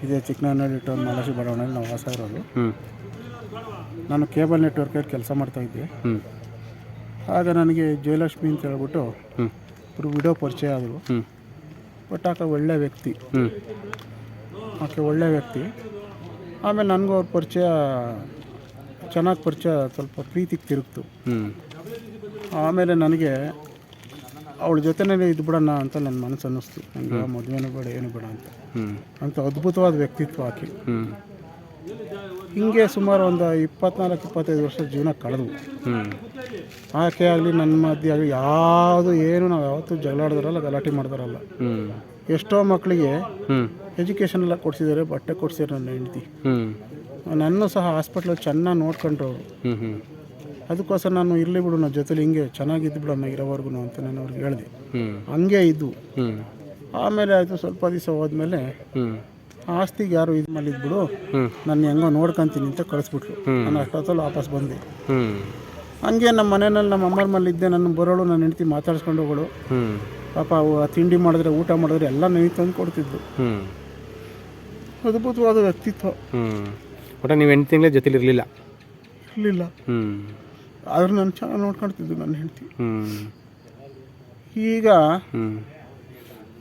ಇದೇ ಚಿಕ್ಕನಹಳ್ಳಿ ಟೌನ್ ಮಲಾಶಿ ಬಡಾವಣೆಯಲ್ಲಿ ನಾವು ವಾಸ ಇರೋದು. ನಾನು ಕೇಬಲ್ ನೆಟ್ವರ್ಕಲ್ಲಿ ಕೆಲಸ ಮಾಡ್ತಾಯಿದ್ದೆ. ಆಗ ನನಗೆ ಜಯಲಕ್ಷ್ಮಿ ಅಂತ ಹೇಳ್ಬಿಟ್ಟು ಇಬ್ಬರು ವಿಡಿಯೋ ಪರಿಚಯ ಆದರು. ಬಟ್ ಆಕೆ ಒಳ್ಳೆ ವ್ಯಕ್ತಿ, ಆಮೇಲೆ ನನಗೂ ಅವ್ರ ಪರಿಚಯ ಚೆನ್ನಾಗಿ ಪರಿಚಯ, ಸ್ವಲ್ಪ ಪ್ರೀತಿಗೆ ತಿರುಗ್ತು. ಆಮೇಲೆ ನನಗೆ ಅವಳ ಜೊತೆನೇ ಇದ್ದು ಬಿಡೋಣ ಅಂತ ನನ್ನ ಮನಸ್ಸು ಅನ್ನಿಸ್ತು. ನನಗೆ ಮದುವೆನೂ ಬೇಡ ಏನು ಬೇಡ ಅಂತ ಅದ್ಭುತವಾದ ವ್ಯಕ್ತಿತ್ವ ಆಕೆ. ಹಿಂಗೆ ಸುಮಾರು ಒಂದು 24-25 ವರ್ಷ ಜೀವನ ಕಳೆದ್ವು. ಆಕೆ ಆಗಲಿ ನನ್ನ ಮಧ್ಯೆ ಆಗಲಿ ಏನು ನಾವು ಯಾವತ್ತೂ ಜಗಳಾಡಿದಾರಲ್ಲ, ಗಲಾಟೆ ಮಾಡ್ದಾರಲ್ಲ. ಎಷ್ಟೋ ಮಕ್ಕಳಿಗೆ ಎಜುಕೇಷನ್ ಎಲ್ಲ ಕೊಡಿಸಿದ್ದಾರೆ, ಬಟ್ಟೆ ಕೊಡಿಸಿದ್ದಾರೆ ನನ್ನ ಹೆಂಡತಿ. ನನ್ನೂ ಸಹ ಹಾಸ್ಪಿಟ್ಲಲ್ಲಿ ಚೆನ್ನಾಗಿ ನೋಡ್ಕೊಂಡ್ರು ಅವರು. ಅದಕ್ಕೋಸ್ಕರ ನಾನು ಇರಲಿ ಬಿಡು, ನನ್ನ ಜೊತೆಲಿ ಹಿಂಗೆ ಚೆನ್ನಾಗಿದ್ದು ಬಿಡೋಣ ಇರೋವರೆಗೂ ಅಂತ ನಾನು ಅವ್ರಿಗೆ ಹೇಳಿದೆ. ಹಂಗೆ ಇದ್ದು ಆಮೇಲೆ ಆಯಿತು. ಸ್ವಲ್ಪ ದಿವಸ ಹೋದ್ಮೇಲೆ ಆಸ್ತಿಗೆ ಯಾರು ಇದು ಮಾಡಿದ್ಬಿಡು, ನಾನು ಹೆಂಗೋ ನೋಡ್ಕೊತೀನಿ ಅಂತ ಕಳಿಸ್ಬಿಟ್ರು. ನಾನು ಅಷ್ಟೊತ್ತಲ್ಲಿ ವಾಪಸ್ ಬಂದೆ. ಹಂಗೆ ನಮ್ಮ ಮನೆಯಲ್ಲಿ ನಮ್ಮ ಅಮ್ಮರ ಮೇಲೆ ಇದ್ದೆ. ನನ್ನ ಬರೋಳು, ನನ್ನ ಹೆಂಡತಿ ಮಾತಾಡ್ಸ್ಕೊಂಡು ಹೋಗೋಳು. ಪಾಪ ತಿಂಡಿ ಮಾಡಿದ್ರೆ, ಊಟ ಮಾಡಿದ್ರೆ ಎಲ್ಲ ನನಗೆ ತಂದು ಕೊಡ್ತಿದ್ದು. ಅದ್ಭುತವಾದ ವ್ಯಕ್ತಿತ್ವ. ಒಟ್ಟು ನೀವು 8 ತಿಂಗಳ ಜೊತೆಲಿ ಇರಲಿಲ್ಲ? ಆದ್ರೆ ನಾನು ಚೆನ್ನಾಗಿ ನೋಡ್ಕೊಳ್ತಿದ್ದು ನನ್ನ ಹೆಂಡತಿ. ಈಗ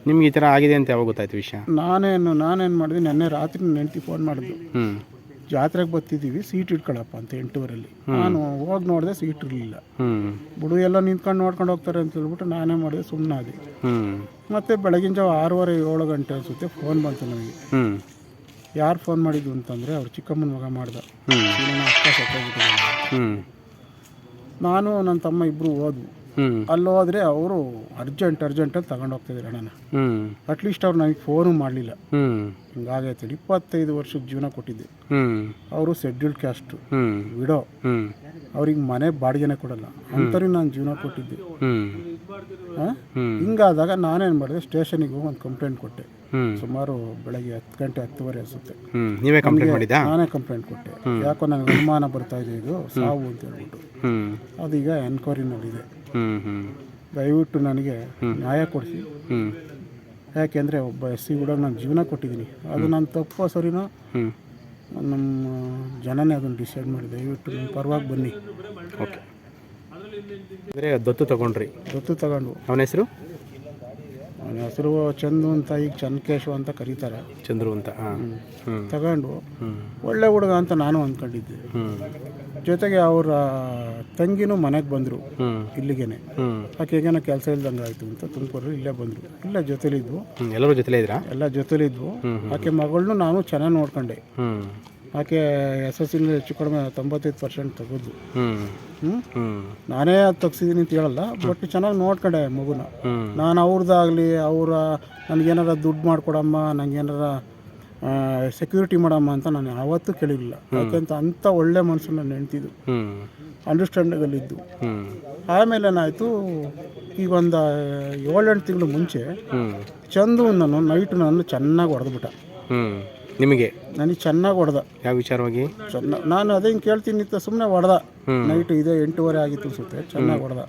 ನಿಮ್ಗೆ ಈ ಥರ ಆಗಿದೆ ಅಂತ ಯಾವಾಗ ಗೊತ್ತಾಯ್ತು ವಿಷಯ? ನಾನೇನು ಮಾಡಿದೆ, ನೆನ್ನೆ ರಾತ್ರಿ ನನ್ನ ಹೆಂಡತಿ ಫೋನ್ ಮಾಡಿದ್ದು. ಜಾತ್ರೆಗೆ ಬರ್ತಿದ್ದೀವಿ, ಸೀಟ್ ಇಟ್ಕೊಳಪ್ಪ ಅಂತ 8:15. ನಾನು ಹೋಗಿ ನೋಡಿದೆ, ಸೀಟ್ ಇರಲಿಲ್ಲ. ಬಿಡು, ಎಲ್ಲ ನಿಂತ್ಕೊಂಡು ನೋಡ್ಕೊಂಡು ಹೋಗ್ತಾರೆ ಅಂತ ಹೇಳ್ಬಿಟ್ಟು ನಾನೇ ಮಾಡಿದೆ, ಸುಮ್ಮನೆ ಆದೆ. ಮತ್ತು ಬೆಳಗಿನ ಜಾವ 6:30-7 ಗಂಟೆ ಅನಿಸುತ್ತೆ ಫೋನ್ ಬಂತು ನನಗೆ. ಯಾರು ಫೋನ್ ಮಾಡಿದ್ದು ಅಂತಂದರೆ ಅವ್ರ ಚಿಕ್ಕಮ್ಮನ ಮಗ ಮಾಡ್ದ. ನನ್ನ ಅಕ್ಕ ಸತ್ತೋಗ್ಬಿಟ್ಟಿದ್ದೆ. ನಾನು ನನ್ನ ತಮ್ಮ ಇಬ್ಬರು ಹೋದ್ವು. ಅಲ್ಲಿ ಹೋದರೆ ಅವರು ಅರ್ಜೆಂಟಲ್ಲಿ ತಗೊಂಡು ಹೋಗ್ತಿದ್ರು ಅಣ್ಣನ. ಅಟ್ಲೀಸ್ಟ್ ಅವ್ರು ನನಗೆ ಫೋನು ಮಾಡಲಿಲ್ಲ. ಹಿಂಗಾಗೈತೆ. 25 ವರ್ಷದ ಜೀವನ ಕೊಟ್ಟಿದ್ದೆ. ಅವರು ಶೆಡ್ಯೂಲ್ಡ್ ಕ್ಯಾಸ್ಟು, ವಿಡೋ. ಅವ್ರಿಗೆ ಮನೆ ಬಾಡಿಗೆನೇ ಕೊಡಲ್ಲ, ಅಂಥವ್ರಿಗೆ ನಾನು ಜೀವನ ಕೊಟ್ಟಿದ್ದೆ. ಹಿಂಗಾದಾಗ ನಾನೇನು ಮಾಡಿದೆ, ಸ್ಟೇಷನಿಗೆ ಹೋಗಿ ಒಂದು ಕಂಪ್ಲೇಂಟ್ ಕೊಟ್ಟೆ. ಸುಮಾರು ಬೆಳಗ್ಗೆ 10 ಗಂಟೆ 10:30 ಅನಿಸುತ್ತೆ. ನಾನೇ ಕಂಪ್ಲೇಂಟ್ ಕೊಟ್ಟೆ. ಯಾಕೋ ನನಗೆ ಅನುಮಾನ ಬರ್ತಾ ಇದೆ, ಇದು ಸಾವು ಅಂತ ಹೇಳ್ಬಿಟ್ಟು. ಅದೀಗ ಎನ್ಕ್ವೈರಿನಲ್ಲಿದೆ. ದಯವಿಟ್ಟು ನನಗೆ ನ್ಯಾಯ ಕೊಡಿಸಿ. ಯಾಕೆಂದರೆ ಒಬ್ಬ SC ಹುಡುಗ ನಾನು ಜೀವನ ಕೊಟ್ಟಿದ್ದೀನಿ. ಅದು ನಾನು ತಪ್ಪೋ ಸರಿನೋ ನಮ್ಮ ಜನನೇ ಅದನ್ನು ಡಿಸೈಡ್ ಮಾಡಿ. ದಯವಿಟ್ಟು ನಿಮ್ಮ ಪರವಾಗಿ ಬನ್ನಿ. ಓಕೆ. ಅಂದರೆ ದತ್ತು ತಗೊಂಡು ಅವನ ಹೆಸರು ಚಂದು ಅಂತ, ಈಗ ಚನ್ನಕೇಶವ ಅಂತ ಕರೀತಾರೆ, ಚಂದ್ರು ಅಂತ. ತಗೊಂಡು ಒಳ್ಳೆ ಹುಡುಗ ಅಂತ ನಾನು ಅಂದ್ಕೊಂಡಿದ್ದೆ. ಜೊತೆಗೆ ಅವರ ತಂಗಿನೂ ಮನೆಗೆ ಬಂದರು, ಇಲ್ಲಿಗೇನೆ. ಆಕೆಗೇನೋ ಕೆಲಸ ಇಲ್ದಂಗೆ ಆಯಿತು ಅಂತ ತುಮಕೂರು ಇಲ್ಲೇ ಬಂದರು. ಇಲ್ಲ ಜೊತೆಲಿದ್ವು, ಎಲ್ಲ ಜೊತೆಲಿದ್ವು. ಆಕೆ ಮಗಳನ್ನೂ ನಾನು ಚೆನ್ನಾಗಿ ನೋಡ್ಕೊಂಡೆ. ಆಕೆ SSLC ಹೆಚ್ಚು ಕಡಿಮೆ 95% ತೆಗೆದು. ನಾನೇ ಅದು ತೆಗ್ಸಿದ್ದೀನಿ ಅಂತ ಹೇಳಲ್ಲ, ಬಟ್ ಚೆನ್ನಾಗಿ ನೋಡ್ಕೊಂಡೆ ಮಗುನ. ನಾನು ಅವ್ರದ್ದಾಗಲಿ ನನಗೇನಾರ ದುಡ್ಡು ಮಾಡಿಕೊಡಮ್ಮ, ನನಗೇನಾರ ಸೆಕ್ಯೂರಿಟಿ ಮಾಡಮ್ಮ ಅಂತ ನಾನು ಯಾವತ್ತೂ ಕೇಳಿರಲಿಲ್ಲ. ಯಾಕೆಂತ ಅಂಥ ಒಳ್ಳೆ ಮನಸ್ಸು ನಾನು ನೆನ್ತಿದ್ದು, ಅಂಡರ್ಸ್ಟ್ಯಾಂಡಿಂಗಲ್ಲಿದ್ದು. ಆಮೇಲೆ ಏನಾಯಿತು, ಈಗ ಒಂದು 7-8 ತಿಂಗಳು ಮುಂಚೆ ಚಂದು ನೈಟು ನಾನು ಚೆನ್ನಾಗಿ ಹೊಡೆದ್ಬಿಟ್ಟ. ನನಗೆ ಚೆನ್ನಾಗಿ ಹೊಡೆದ. ಯಾವ ವಿಚಾರವಾಗಿ? ನಾನು ಅದೇ ಹಿಂಗೆ ಕೇಳ್ತೀನಿ ಅಂತ ಸುಮ್ಮನೆ ಹೊಡೆದ. ನೈಟು 8:30 ಆಗಿತ್ತು ಅನಿಸುತ್ತೆ, ಚೆನ್ನಾಗಿ ಹೊಡೆದ.